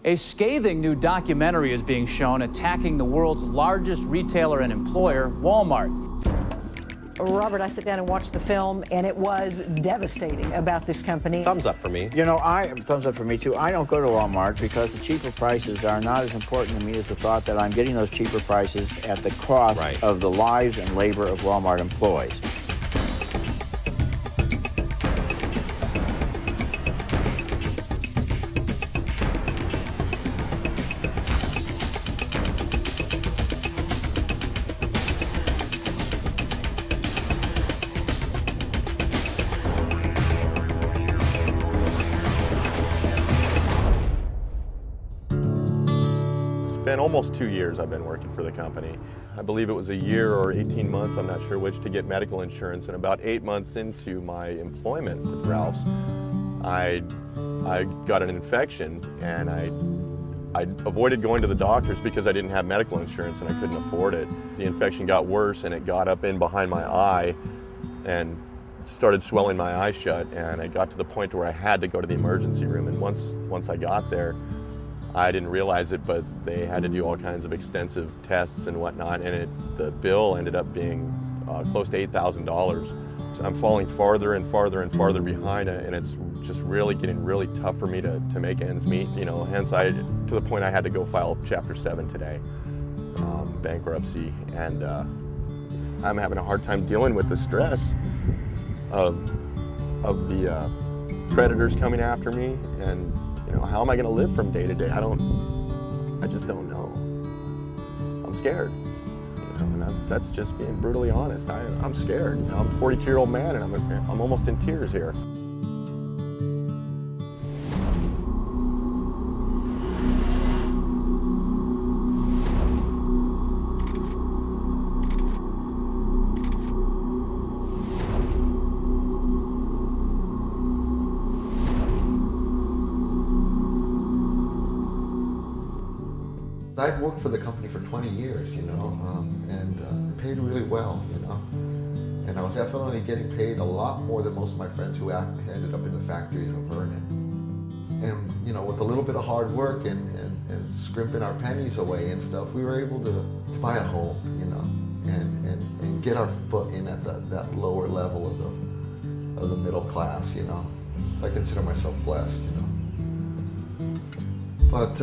A scathing new documentary is being shown attacking the world's largest retailer and employer, Walmart. Robert, I sat down and watched the film, and it was devastating about this company. Thumbs up for me. You know, thumbs up for me too. I don't go to Walmart because the cheaper prices are not as important to me as the thought that I'm getting those cheaper prices at the cost of the lives and labor of Walmart employees. It's been almost 2 years I've been working for the company. I believe it was a year or 18 months, I'm not sure which, to get medical insurance, and about 8 months into my employment with Ralph's, I got an infection, and I avoided going to the doctors because I didn't have medical insurance and I couldn't afford it. The infection got worse and it got up in behind my eye and started swelling my eye shut, and I got to the point where I had to go to the emergency room. And once I got there, I didn't realize it, but they had to do all kinds of extensive tests and whatnot, and the bill ended up being close to $8,000. So I'm falling farther and farther and farther behind, and it's just really getting really tough for me to make ends meet. You know, hence to the point I had to go file Chapter 7 today, bankruptcy, and I'm having a hard time dealing with the stress of the creditors coming after me, and you know, how am I going to live from day to day? I just don't know. I'm scared. You know, and that's just being brutally honest. I'm scared. You know, I'm a 42-year-old man, and I'm almost in tears here. I'd worked for the company for 20 years, you know, and paid really well, you know. And I was definitely getting paid a lot more than most of my friends who ended up in the factories of Vernon. And, you know, with a little bit of hard work and scrimping our pennies away and stuff, we were able to buy a home, you know, and get our foot in at that lower level of the middle class, you know. So I consider myself blessed, you know. But,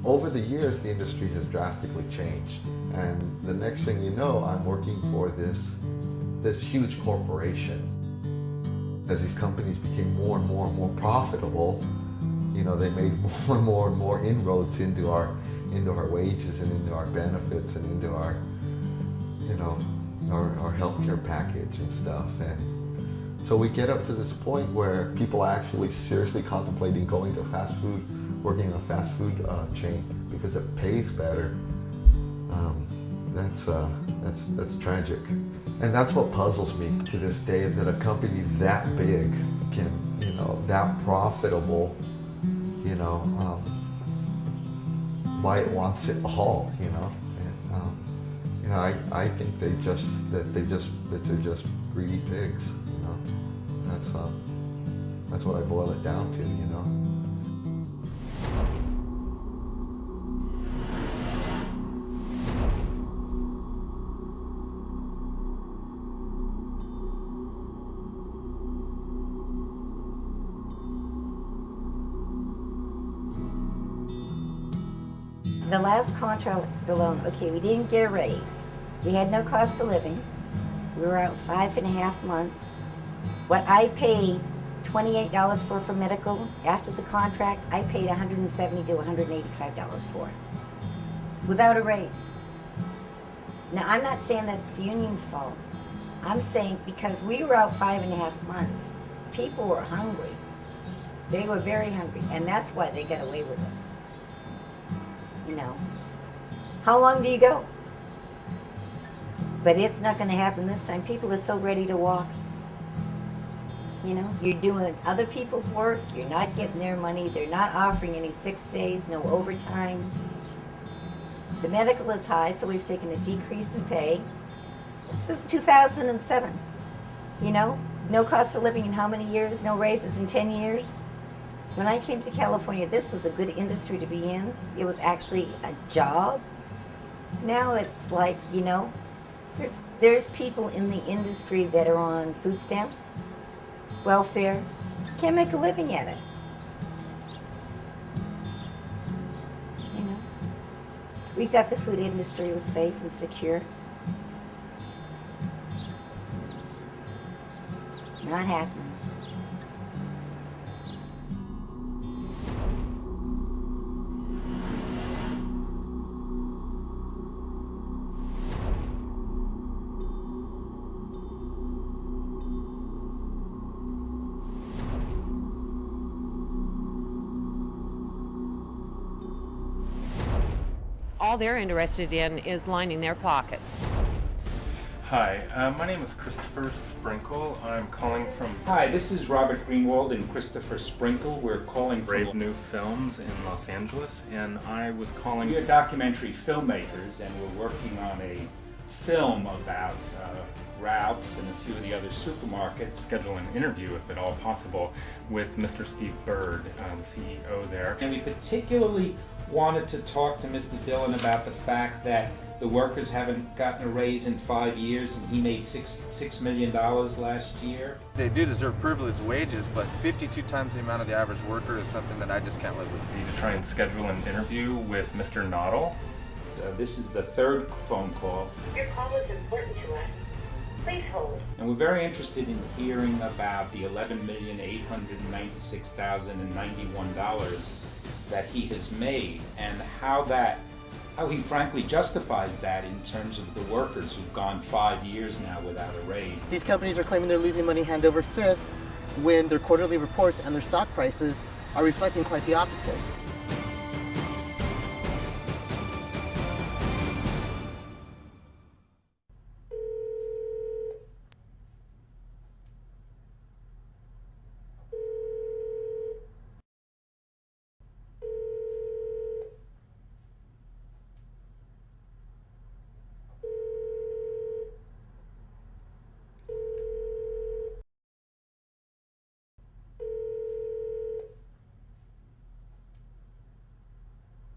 over the years, the industry has drastically changed, and the next thing you know, I'm working for this huge corporation. As these companies became more and more and more profitable, you know, they made more and more inroads into our wages and into our benefits and into our, you know, our healthcare package and stuff. And so we get up to this point where people are actually seriously contemplating going to working in a fast food chain because it pays better. That's tragic. And that's what puzzles me to this day, that a company that big can, you know, that profitable, you know, why it wants it all, you know. And, you know, I think they're just greedy pigs, you know. That's what I boil it down to, you know. The last contract alone, okay, we didn't get a raise. We had no cost of living. We were out 5.5 months. What I paid $28 for medical, after the contract, I paid $170 to $185 for it, without a raise. Now, I'm not saying that's the union's fault. I'm saying because we were out 5.5 months, people were hungry. They were very hungry, and that's why they got away with it. You know, how long do you go? But it's not going to happen this time. People are so ready to walk. You know, you're doing other people's work, you're not getting their money, they're not offering any 6 days, no overtime. The medical is high, so we've taken a decrease in pay. This is 2007. You know, no cost of living in how many years? No raises in 10 years? When I came to California, this was a good industry to be in. It was actually a job. Now it's like, you know, there's people in the industry that are on food stamps, welfare, can't make a living at it. You know, we thought the food industry was safe and secure. Not happening. All they're interested in is lining their pockets. Hi, my name is Christopher Sprinkle. I'm calling from Hi, this is Robert Greenwald and Christopher Sprinkle. We're calling Brave from... New Films in Los Angeles, and I was calling... We are documentary filmmakers, and we're working on a film about Ralph's and a few of the other supermarkets. schedule an interview, if at all possible, with Mr. Steve Bird, the CEO there. And we particularly wanted to talk to Mr. Dillon about the fact that the workers haven't gotten a raise in 5 years, and he made $6 million last year. They do deserve privileged wages, but 52 times the amount of the average worker is something that I just can't live with. We need to try and schedule an interview with Mr. Noddle. This is the third phone call. Your call is important to us. Please hold. And we're very interested in hearing about the $11,896,091 that he has made, and how he frankly justifies that in terms of the workers who've gone 5 years now without a raise. These companies are claiming they're losing money hand over fist when their quarterly reports and their stock prices are reflecting quite the opposite.